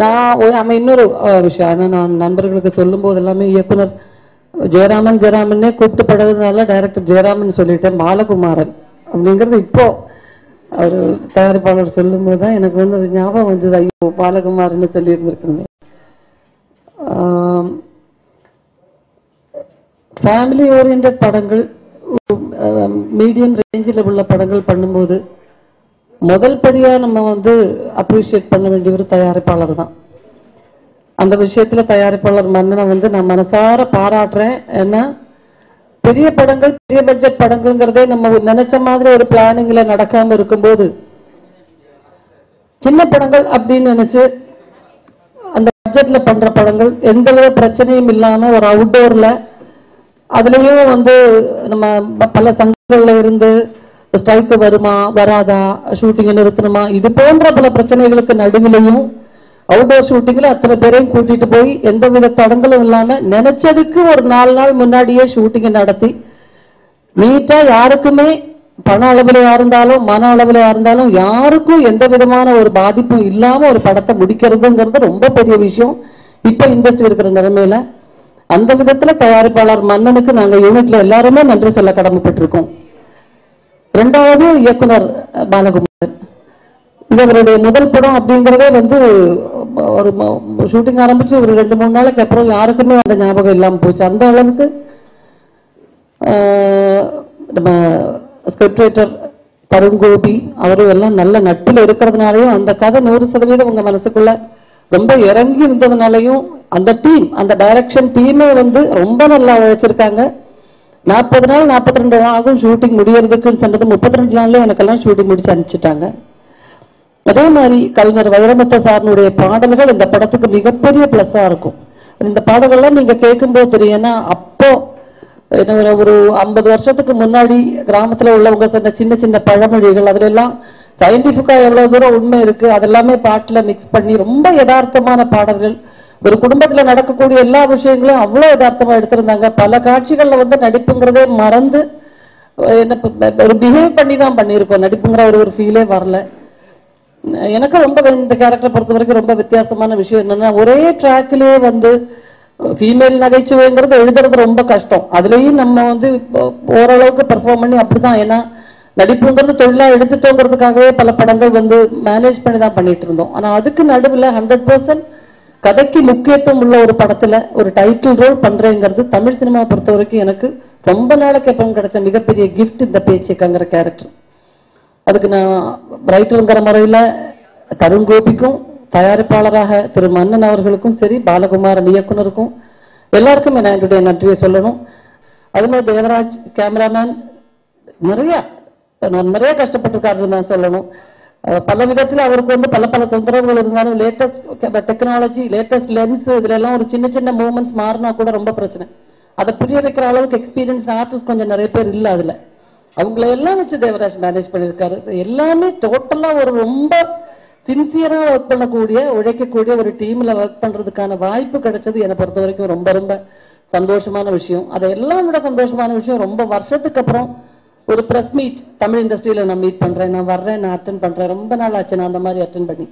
நான் இன்னொரு விஷயம், ஆனால் நான் நண்பர்களுக்கு சொல்லும் போது எல்லாமே இயக்குனர் ஜெயராமன்னே கூப்பிட்டு பழகுறதுனால டைரக்டர் ஜெயராமன் சொல்லிட்டேன், பாலகுமாரன் அப்படிங்கிறது இப்போ அவர் தயாரிப்பாளர் சொல்லும் போது தான் எனக்கு வந்து அது ஞாபகம் வந்தது. ஐயோ, பாலகுமாரன்னு சொல்லியிருந்திருக்கேன். ஃபேமிலி ஓரியன்ட் படங்கள், மீடியம் ரேஞ்சில் உள்ள படங்கள் பண்ணும்போது முதல் படியா நம்ம வந்து அப்ரிஷியேட் பண்ண வேண்டிய ஒரு தயாரிப்பாளர் தான். அந்த விஷயத்துல தயாரிப்பாளர் மன்னனை வந்து நான் மனசார பாராட்டுறேன். ஏன்னா பெரிய படங்கள், பெரிய பட்ஜெட் படங்கள்ங்கிறதே நம்ம நினைச்ச மாதிரி ஒரு பிளானிங்ல நடக்காம இருக்கும்போது சின்ன படங்கள் அப்படின்னு நினைச்சு அந்த பட்ஜெட்ல பண்ற படங்கள் எந்த வித பிரச்சனையும் இல்லாம ஒரு அவுட்டோர்ல, அதுலயும் வந்து நம்ம பல சங்கங்கள்ல இருந்து ஸ்ட்ரைக்கு வருமா வராதா, ஷூட்டிங்கை நிறுத்தணுமா, இது போன்ற பல பிரச்சனைகளுக்கு நடுவிலையும் அவுட்டோர் ஷூட்டிங்ல அத்தனை பேரையும் கூட்டிட்டு போய் எந்த வித தடங்களும் இல்லாம நினைச்சதுக்கு ஒரு 4 நாள் முன்னாடியே ஷூட்டிங்கை நடத்தி நீட்டா, யாருக்குமே பண அளவிலையா இருந்தாலும் மன அளவிலையா இருந்தாலும் யாருக்கும் எந்த விதமான ஒரு பாதிப்பும் இல்லாம ஒரு படத்தை முடிக்கிறதுங்கிறது ரொம்ப பெரிய விஷயம் இப்ப இண்டஸ்ட்ரி இருக்கிற நிலைமையில. அந்த விதத்துல தயாரிப்பாளர் மன்னனுக்கு நாங்க யூனிட்ல எல்லாருமே நன்றி சொல்ல கடமைப்பட்டிருக்கோம். இரண்டாவது இயக்குனர் பாலகுமாரன், இது அவருடைய முதல் படம் அப்படிங்கிறதே வந்து ஒரு ஷூட்டிங் ஆரம்பிச்சு ஒரு 2-3 நாளைக்கு அப்புறம் யாருக்குமே அந்த ஞாபகம் இல்லாம போச்சு. அந்த அளவுக்கு நம்ம ஸ்கிரிப்ட் ரைட்டர் தருண் கோபி அவரும் எல்லாம் நல்ல நட்பில் இருக்கிறதுனாலையும் அந்த கதை 100% உங்க மனசுக்குள்ள ரொம்ப இறங்கி இருந்ததுனாலையும் அந்த டீம், அந்த டைரக்ஷன் டீமே வந்து ரொம்ப நல்லா உழைச்சிருக்காங்க. 40 நாள் 42 நாள் ஆகும் ஷூட்டிங் முடியறதுக்குன்னு சொன்னது 32 நாள்ல எனக்கெல்லாம் ஷூட்டிங் முடிச்சு அனுப்பிச்சிட்டாங்க. அதே மாதிரி கலைஞர் வைரமுத்து சாரனுடைய பாடல்கள் இந்த படத்துக்கு மிகப்பெரிய பிளஸ்ஸா இருக்கும். இந்த பாடல்கள்லாம் நீங்க கேட்கும்போது தெரியும்னா, அப்போ ஒரு 50 வருஷத்துக்கு முன்னாடி கிராமத்துல உள்ளவங்க சொன்ன சின்ன சின்ன பழமொழிகள், அதுல எல்லாம் சயின்டிபிக்கா எவ்வளவு தூரம் உண்மை இருக்கு அதெல்லாமே பாட்டுல மிக்ஸ் பண்ணி ரொம்ப யதார்த்தமான பாடல்கள். ஒரு குடும்பத்துல நடக்கக்கூடிய எல்லா விஷயங்களும் அவ்வளவு யதார்த்தமா எடுத்திருந்தாங்க. பல காட்சிகள்ல வந்து நடிப்புங்கிறதே மறந்து என்ன ஒரு பிஹேவ் பண்ணி தான் பண்ணியிருக்கோம். நடிப்புங்கிற ஒரு ஃபீலே வரல. எனக்கு ரொம்ப இந்த கேரக்டரை பொறுத்த வரைக்கும் ரொம்ப வித்தியாசமான விஷயம் என்னன்னா, ஒரே ட்ராக்லயே வந்து ஃபீமேல் நகைச்சுவைங்கிறது எழுதுறது ரொம்ப கஷ்டம். அதுலயும் நம்ம வந்து ஓரளவுக்கு பெர்ஃபார்ம் பண்ணி அப்படிதான், ஏன்னா நடிப்புங்கிறது தொழிலா எடுத்துட்டோங்கிறதுக்காகவே பல படங்கள் வந்து மேனேஜ் பண்ணி தான் பண்ணிட்டு இருந்தோம். ஆனா அதுக்கு நடுவில் 100% கதைக்கு முக்கியத்துவம் உள்ள ஒரு படத்துல ஒரு டைட்டில் ரோல் பண்றேங்கிறது தமிழ் சினிமா பொறுத்த வரைக்கும் எனக்கு ரொம்ப நாளைக்கு அப்புறம் கிடைச்ச மிகப்பெரிய கிஃப்ட் இந்த பேச்சுக்காங்கிற கேரக்டர். அதுக்கு நான் ரைட்டருங்கிற முறையில் தருண் கோபிக்கும், தயாரிப்பாளராக திரு மன்னன் அவர்களுக்கும் சரி, பாலகுமாரன் இயக்குனருக்கும் எல்லாருக்கும் நான் என்னுடைய நன்றியை சொல்லணும். அது மாதிரி தேவராஜ் கேமராமேன் நிறைய கஷ்டப்பட்டிருக்காருன்னு நான் சொல்லணும். பல விதத்தில் அவருக்கு வந்து பல தொந்தரவுகள் இருந்தாலும் லேட்டஸ்ட் டெக்னாலஜி, லேட்டஸ்ட் லென்ஸ், இதுல எல்லாம் ஒரு சின்ன சின்ன மூவ்மெண்ட்ஸ் மாறினா கூட ரொம்ப பிரச்சனை. அதை புரிய வைக்கிற அளவுக்கு எக்ஸ்பீரியன்ஸ் ஆர்டிஸ்ட் கொஞ்சம் நிறைய பேர் இல்லை. அதுல அவங்கள எல்லாம் வச்சு தேவராஜ் மேனேஜ் பண்ணியிருக்காரு. எல்லாமே டோட்டலா ஒரு ரொம்ப சின்சியரா ஒர்க் பண்ணக்கூடிய, உழைக்கக்கூடிய ஒரு டீம்ல ஒர்க் பண்றதுக்கான வாய்ப்பு கிடைச்சது என்னை பொறுத்த வரைக்கும் ரொம்ப ரொம்ப சந்தோஷமான விஷயம். அதை எல்லாம் விட சந்தோஷமான விஷயம், ரொம்ப வருஷத்துக்கு அப்புறம் ஒரு பிரஸ் மீட் தமிழ் இண்டஸ்ட்ரியில நான் மீட் பண்றேன், நான் வர்றேன், நான் அட்டென்ட் பண்றேன். ரொம்ப நாள் ஆச்சு நான் அந்த மாதிரி அட்டென்ட் பண்ணி.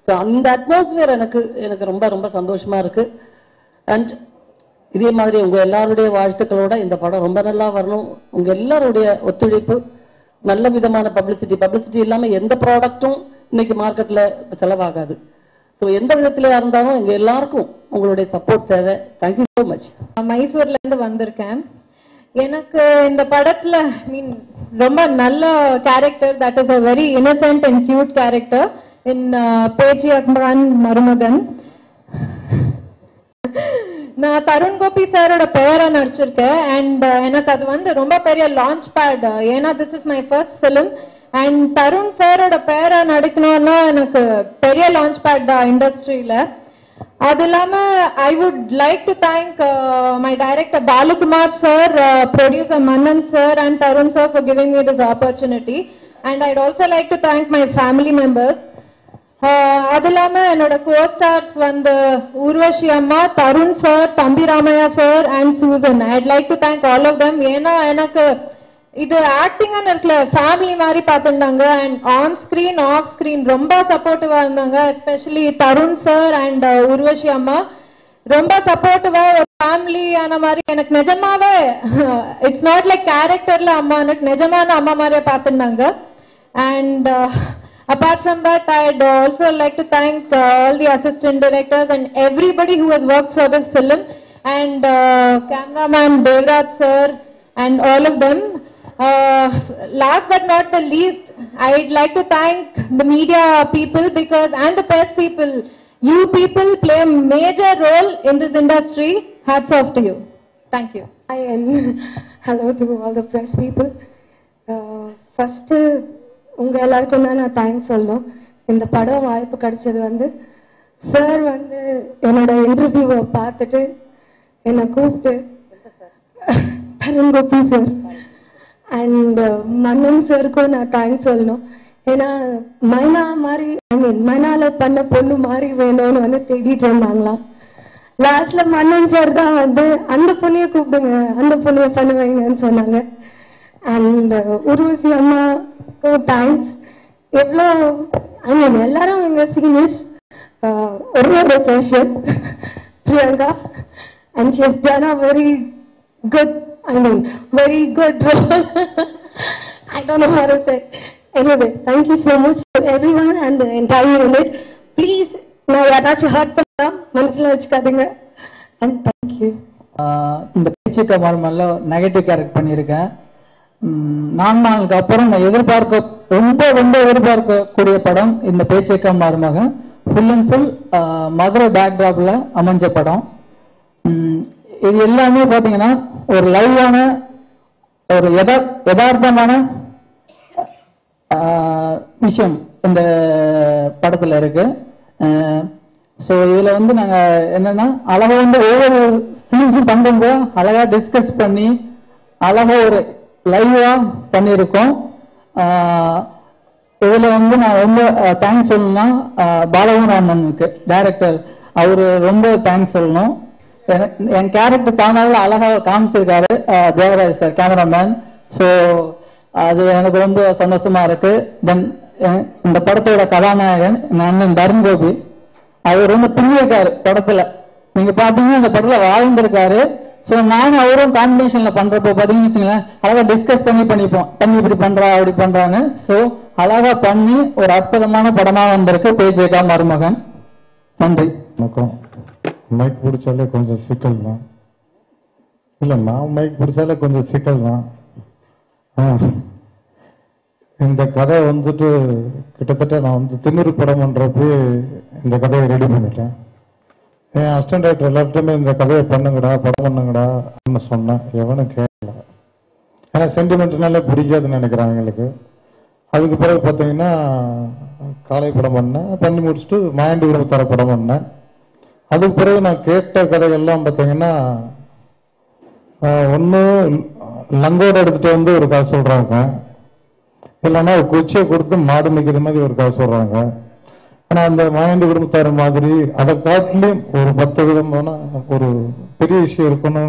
ஸோ அந்த அட்மாஸ்பியர் எனக்கு ரொம்ப ரொம்ப சந்தோஷமா இருக்கு. அண்ட் இதே மாதிரி உங்க எல்லாருடைய வாழ்த்துக்களோட இந்த படம் ரொம்ப நல்லா வரணும். உங்க எல்லாருடைய ஒத்துழைப்பு, நல்ல விதமான பப்ளிசிட்டி இல்லாம எந்த ப்ராடக்டும் இன்னைக்கு மார்க்கெட்ல செலவாகாது. ஸோ எந்த விதத்திலயா இருந்தாலும் எங்க எல்லாருக்கும் உங்களுடைய சப்போர்ட் தேவை. Thank you so much. மைசூர்ல இருந்து வந்திருக்கேன். எனக்கு இந்த படத்துல ரொம்ப நல்ல character, that is a very innocent and cute character in பேச்சி அக்பரான் மருமகன். நான் தருண் கோபி சாரோட பெயரா நடிச்சிருக்கேன். அண்ட் எனக்கு அது வந்து ரொம்ப பெரிய லான்ச் பேட், ஏன்னா this is my first film. And Tarun சாரோட பெயரா நடிக்கணும்னா எனக்கு பெரிய லான்ச் பேட் தான் இண்டஸ்ட்ரியில. அது இல்லாம I would like to thank my director Balukumar sir, producer Mannan sir and Tarun sir for giving me this opportunity. And I'd also like to thank my family members. அது இல்லாம என்னோட கோ ஸ்டார்ஸ் வந்து ஊர்வஷி அம்மா, தருண் சார், தம்பி Ramaiah sir and Susan. I'd like to thank all of them. ஏன்னா எனக்கு இது ஆக்டிங்னு இருக்குல்ல ஃபேமிலி மாதிரி பார்த்துருந்தாங்க and on screen off screen ரொம்ப சப்போர்ட்டிவா இருந்தாங்க. Especially Tarun sir and Urvashi அம்மா ரொம்ப சப்போர்ட்டிவா ஒரு ஃபேமிலி ஆன மாதிரி எனக்கு நிஜமாவே இட்ஸ் நாட் லைக் கேரக்டர்ல அம்மா எனக்கு நிஜமான அம்மா மாதிரியே பார்த்துருந்தாங்க. And apart from that, I'd also like to thank all the assistant directors and everybody who has worked for this film, and cameraman Devraj sir and all of them. Last but not the least, I'd like to thank the media people and the press people. You people play a major role in this industry. Hats off to you. Thank you. Hi and hello to all the press people. First, உங்க எல்லாருக்கும் தான் நான் thanks சொல்லணும். இந்த படம் வாய்ப்பு கிடைச்சது வந்து சார் வந்து என்னோட இன்டர்வியூவை பார்த்துட்டு என்னை கூப்பிட்டு தருண் கோபி சார் அண்ட் மன்னன் சாருக்கும் நான் தேங்க்ஸ் சொல்லணும். ஏன்னா மைனா மாதிரி மைனால பண்ண பொண்ணு மாதிரி வேணும்னு வந்து தேடிட்டு இருந்தாங்களாம். லாஸ்ட்ல மன்னன் சார் தான் வந்து அந்த பொண்ணைய கூப்பிடுங்க அந்த பொண்ணைய பண்ணுவீங்கன்னு சொன்னாங்க. அண்ட் உர்வசி அம்மா தேங்க்ஸ். எவ்வளோ எல்லாரும் எங்க சீனியர்ஸ் ஒரு fresher Priyanka and she has done a very good very good role. I don't know how to say. Anyway, thank you so much to everyone and the entire unit. Please, நான் யாராச்சும் hurt பண்ணா மனசுல வச்சுக்காதீங்க. And thank you. இந்த பேச்சுக்க மர்மல்ல negative character பண்ணியிருக்கேன். 4 நாளுக்கு அப்புறம் நான் ரொம்ப எதிர்பார்க்கக்கூடிய படம் இந்த பேச்சுக்க மருமகன். ஃபுல் அண்ட் ஃபுல் மதுரை பேக்ராப்ல அமைஞ்ச படம். இது எல்லாமே பாத்தீங்கன்னா ஒரு லைவான ஒரு யதார்த்தமான விஷயம் இந்த படத்துல இருக்கு. ஸோ இதுல வந்து நாங்க என்னன்னா அழகா வந்து ஒவ்வொரு சீன்ஸும் பண்றோம் அழகா டிஸ்கஸ் பண்ணி அழகா ஒரு லைவா பண்ணியிருக்கோம். இதுல வந்து நான் ரொம்ப தேங்க்ஸ் சொல்லணும்னா பாலகுமாரனுக்கு டைரக்டர் அவரு ரொம்ப தேங்க்ஸ் சொல்லணும். என் கேரக்டர் தானால அழகாக காமிச்சிருக்காரு தேவராஜ் சார் கேமராமேன். ஸோ அது எனக்கு ரொம்ப சந்தோஷமா இருக்கு. தென் இந்த படத்தோட கதாநாயகன் அண்ணன் தருண் கோபி அவர் ரொம்ப பிரியிருக்காரு படத்துல. நீங்க பாத்தீங்கன்னா இந்த படத்துல வாழ்ந்திருக்காரு. ஸோ நானும் அவரும் காம்பினேஷன்ல பண்றப்போ பாத்தீங்கன்னு வச்சுங்களேன் அழகா டிஸ்கஸ் பண்ணிப்போம் பண்ணி இப்படி பண்றா அப்படி பண்றான்னு. ஸோ அழகா பண்ணி ஒரு அற்புதமான படமா வந்திருக்கு பேச்சுக்கா மருமகன். நன்றி. வணக்கம். மைக் பிடிச்சாலே கொஞ்சம் சிக்கல் தான். இல்லை நான் மைக் பிடிச்சாலே கொஞ்சம் சிக்கல் தான். இந்த கதை வந்துட்டு கிட்டத்தட்ட நான் வந்து திமிரு படம் பண்றப்ப இந்த கதையை ரெடி பண்ணிட்டேன். என் அசிஸ்டன்ட் டைரக்டர் எல்லார்ட்டுமே இந்த கதையை பண்ணுங்கடா படம் பண்ணுங்கடா சொன்னேன். எவனும் கேட்கல. ஏன்னா சென்டிமெண்ட்னாலே பிடிக்காதுன்னு நினைக்கிறாங்க எங்களுக்கு. அதுக்கு பிறகு பார்த்தீங்கன்னா காலை படம் பண்ணி முடிச்சுட்டு மாயண்டி குடும்பத்தார படம் பண்ணேன். அதுக்கு பிறகு நான் கேட்ட கதைகள்லாம் பார்த்தீங்கன்னா ஒன்று லங்கோடு எடுத்துட்டு வந்து ஒரு கதை சொல்றாங்க, இல்லைன்னா ஒரு குச்சியை கொடுத்து மாடு மிக்கிற மாதிரி ஒரு கதை சொல்றாங்க. ஆனால் அந்த மாயண்டி குடும்பத்தார மாதிரி அதை காட்டிலும் ஒரு 10 விதமான ஒரு பெரிய விஷயம் இருக்குன்னு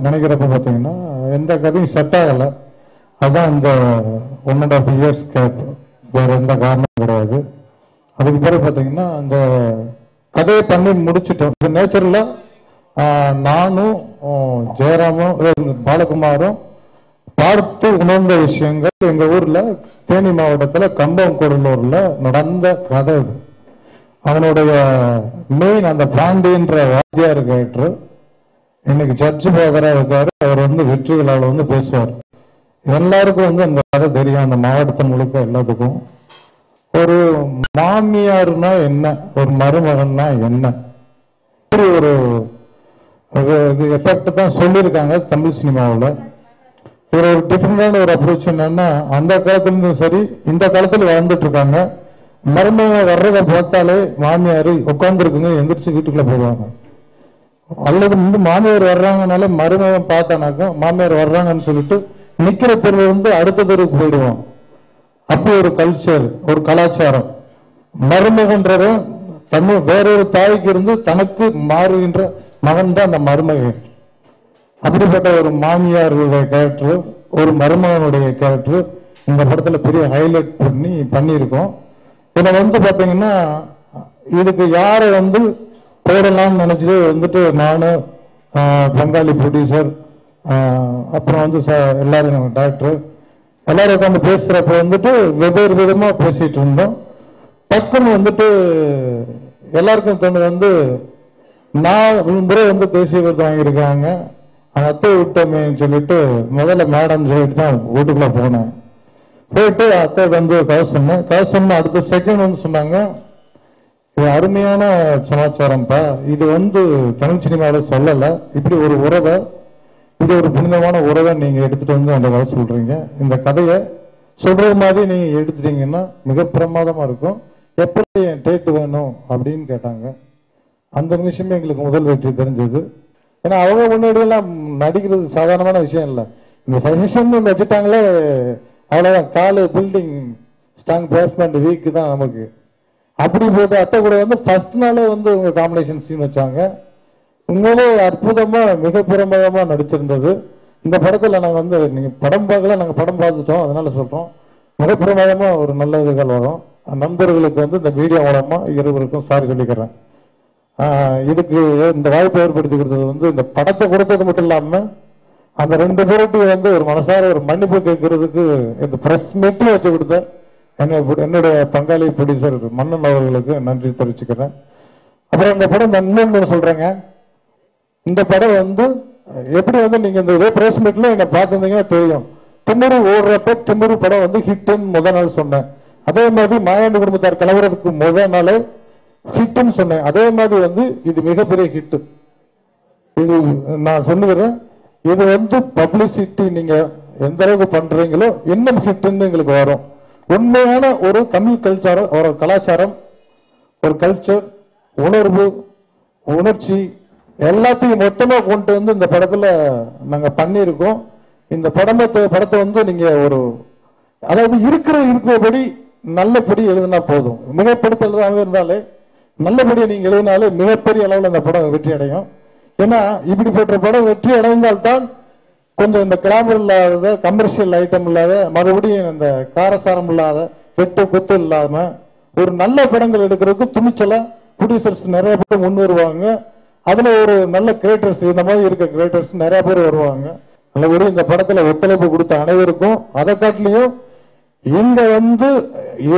நினைக்கிறப்ப பார்த்தீங்கன்னா எந்த கதையும் செட் ஆகலை. அதுதான் இந்த 1.5 years கேப். வேற எந்த காரணமும் கிடையாது. அதுக்கு பிறகு பார்த்தீங்கன்னா அந்த கதையை பண்ணி முடிச்சுட்டோம். நேச்சுரலா நானும் ஜெயராமும் பாலகுமாரும் பார்த்து உணர்ந்த விஷயங்கள் எங்க ஊர்ல தேனி மாவட்டத்துல கம்பங்கூடலூர்ல நடந்த கதை இது. அவனுடைய மெயின் அந்த பாண்டின்ற வாத்தியார் கேட்டு இன்னைக்கு ஜட்ஜு பாதரா இருக்காரு. அவர் வந்து வெற்றி விழாவில் வந்து பேசுவார். எல்லாருக்கும் வந்து அந்த கதை தெரியும். அந்த மாவட்டத்தை முழுக்க எல்லாத்துக்கும் ஒரு மாமியார்னா என்ன, ஒரு மருமகன்னா என்ன, இப்படி ஒரு எஃபெக்ட் தான் சொல்லியிருக்காங்க தமிழ் சினிமாவில். ஒரு டிஃப்ரெண்டான ஒரு அப்ரோச் என்னன்னா அந்த காலத்துலேருந்து சரி இந்த காலத்தில் வாழ்ந்துட்டு இருக்காங்க. மருமகன் வர்றதை பார்த்தாலே மாமியார் உட்காந்துருக்குங்க எந்திரிச்சு வீட்டுக்குள்ள போடுவாங்க. அல்லது வந்து மாமியார் வர்றாங்கனாலே மருமகன் பார்த்தானாக்கா மாமியார் வர்றாங்கன்னு சொல்லிட்டு நிக்கிற தெருவில் வந்து அடுத்த தெருவுக்கு போயிடுவோம். அப்படி ஒரு கல்ச்சர், ஒரு கலாச்சாரம். மருமகன்றத தமிழ் வேறொரு தாய்க்கு இருந்து தனக்கு மாறுகின்ற மகன் தான் அந்த மருமகன். அப்படிப்பட்ட ஒரு மாமியார் கேரக்டர் ஒரு மருமகனுடைய கேரக்டர் இந்த படத்துல பெரிய ஹைலைட் பண்ணியிருக்கோம். இதை வந்து பாத்தீங்கன்னா இதுக்கு யாரை வந்து போடலாம்னு நினைச்சிட்டு வந்துட்டு நானு பங்காளி ப்ரொடியூசர் அப்புறம் வந்து எல்லாரும் டாக்டர் எல்லாரும் உட்காந்து பேசுறப்ப வந்துட்டு வெவ்வேறு விதமா பேசிட்டு இருந்தோம். டக்குன்னு வந்துட்டு எல்லாருக்கும் தோணுது வந்து நான் முறை வந்து தேசிய விருது வாங்கியிருக்காங்க, அத்தை விட்டோமேன்னு சொல்லிட்டு முதல்ல மேடம் சொல்லிட்டு தான் வீட்டுக்குள்ள போனேன். போயிட்டு அத்தை வந்து கதை சொன்னேன். அடுத்த செகண்ட் வந்து சொன்னாங்க, இது அருமையான சமாச்சாரம்ப்பா, இது வந்து தமிழ் சினிமாவில் சொல்லலை, இப்படி ஒரு உறவை, இப்படி ஒரு புனிதமான உறவை நீங்க எடுத்துட்டு வந்து அந்த கதை சொல்றீங்க. இந்த கதையை சொல்றது மாதிரி நீங்க எடுத்துட்டீங்கன்னா மிக பிரமாதமா இருக்கும். எப்படி என் டேட் வேணும் அப்படின்னு கேட்டாங்க. அந்த நிமிஷமே எங்களுக்கு முதல் வெற்றி தெரிஞ்சது. ஏன்னா அவங்க முன்னாடி எல்லாம் நடிக்கிறது சாதாரணமான விஷயம் இல்லை. இந்த சஜஷன் வச்சுட்டாங்களே அவ்வளவுதான், காலு பில்டிங் ஸ்ட்ராங் பேஸ்மெண்ட் வீக் தான் நமக்கு. அப்படி போட்டு அத்தை கூட வந்து ஃபர்ஸ்ட் நாளே வந்து உங்க காம்பினேஷன் சீன் வச்சாங்க. உண்மையிலே அற்புதமா மிக பிரமாதமா நடிச்சிருந்தது. இந்த படத்துல நாங்க வந்து நீங்க படம் பார்க்கல, நாங்க படம் பார்த்துட்டோம், அதனால சொல்றோம் மிக பிரமாதமா ஒரு நல்ல இதுகள் வரும். நண்பர்களுக்கு வந்து இந்த மீடியா மூலமா இருவருக்கும் சாரி சொல்லிக்கிறேன். இதுக்கு இந்த வாய்ப்பை ஏற்படுத்தி கொடுத்தது வந்து இந்த படத்தை கொடுத்தது மட்டும் இல்லாம அந்த 2 பேருக்கு வந்து ஒரு மனசார ஒரு மன்னிப்பு கேட்கறதுக்கு இந்த பிரஸ் மீட்டும் வச்சு கொடுத்த என்னுடைய பங்காளி ப்ரொடியூசர் மன்னன் அவர்களுக்கு நன்றி தெரிவிச்சுக்கிறேன். அப்புறம் இந்த படம் இன்னொன்னு சொல்றேங்க, இந்த படம் வந்து எப்படி வந்து நீங்க இந்த இதே பிரஸ் மீட்ல என்ன பார்த்துருந்தீங்கன்னா தெரியும். திமிரு ஓடுறப்ப திமிரு படம் வந்து ஹிட்னு முதல் நாள் சொன்னேன். அதே மாதிரி மாயாண்டி குடும்பத்தார் கலவரத்துக்கு முதல் நாளே ஹிட்னு சொன்னேன். அதே மாதிரி வந்து இது மிகப்பெரிய ஹிட். இது நான் சொல்லுகிறேன், இது வந்து பப்ளிசிட்டி நீங்க எந்த அளவுக்கு பண்றீங்களோ இன்னும் ஹிட்னு எங்களுக்கு வரும். உண்மையான ஒரு தமிழ் கல்ச்சர், ஒரு கலாச்சாரம், ஒரு கல்ச்சர், உணர்வு, உணர்ச்சி எல்லாத்தையும் மொத்தமா கொண்டு வந்து இந்த படத்துல நாங்க பண்ணியிருக்கோம். இந்த படத்தை வந்து நீங்க ஒரு அதாவது இருக்கிறபடி நல்லபடி எழுதினா போதும். மிகப்படுத்த எழுதாம இருந்தாலே நல்லபடியா நீங்க எழுதினாலே மிகப்பெரிய அளவில் இந்த படம் வெற்றி அடையும். ஏன்னா இப்படிப்பட்ட படம் வெற்றி அடைந்தால்தான் கொஞ்சம் இந்த கிராமர் இல்லாத, கமர்ஷியல் ஐட்டம் இல்லாத, மறுபடியும் இந்த காரசாரம் இல்லாத, வெட்டு குத்து இல்லாம ஒரு நல்ல படங்கள் எடுக்கிறதுக்கு துணிச்சலா ப்ரொடியூசர்ஸ் நிறைய பேர் முன் வருவாங்க. அதுல ஒரு நல்ல கிரியேட்டர்ஸ், இந்த மாதிரி இருக்க கிரியேட்டர்ஸ் நிறைய பேர் வருவாங்க. நல்லபடியும் இந்த படத்துல ஒத்துழைப்பு கொடுத்த அனைவருக்கும், அதை காட்டிலையும் இங்க வந்து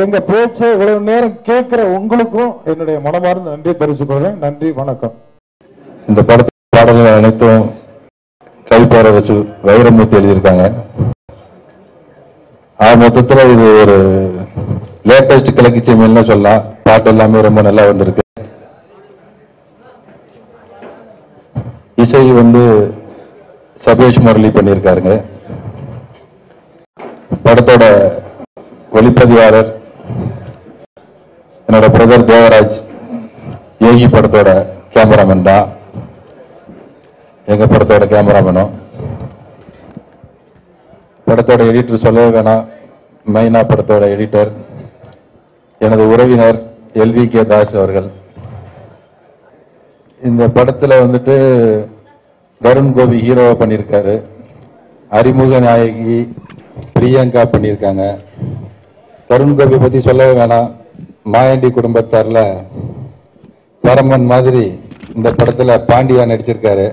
எங்க பேச்ச இவ்வளவு நேரம் கேட்கிற உங்களுக்கும் என்னுடைய மனமார்ந்த நன்றி தெரிவிச்சுக்கொள்றேன். நன்றி, வணக்கம். இந்த படத்து பாடல்கள் அனைத்தும் கைப்பார வச்சு வைரமூர்த்தி எழுதியிருக்காங்க. மொத்தத்துல இது ஒரு லேட்டஸ்ட் கிழக்கிச்சேமின்னு சொல்லலாம். பாட்டு எல்லாமே ரொம்ப நல்லா வந்திருக்கு. இசை வந்து சபேஷ் முரளி பண்ணியிருக்காருங்க. படத்தோட ஒளிப்பதிவாளர் என்னோட பிரதர் தேவராஜ். யோகி படத்தோட கேமராமேன் தான் எங்க படத்தோட கேமராமேனும். படத்தோட எடிட்டர் சொல்லவே வேணாம், மைனா படத்தோட எடிட்டர் எனது உறவினர் LVK தாஸ் அவர்கள். இந்த படத்துல வந்துட்டு தருண் கோபி ஹீரோவா பண்ணியிருக்காரு. அறிமுக நாயகி பிரியங்கா பண்ணியிருக்காங்க. தருண் கோபி பத்தி சொல்லவே வேணாம், மாயாண்டி குடும்பத்தார்ல பரமன் மாதிரி இந்த படத்துல பாண்டியா நடிச்சிருக்காரு.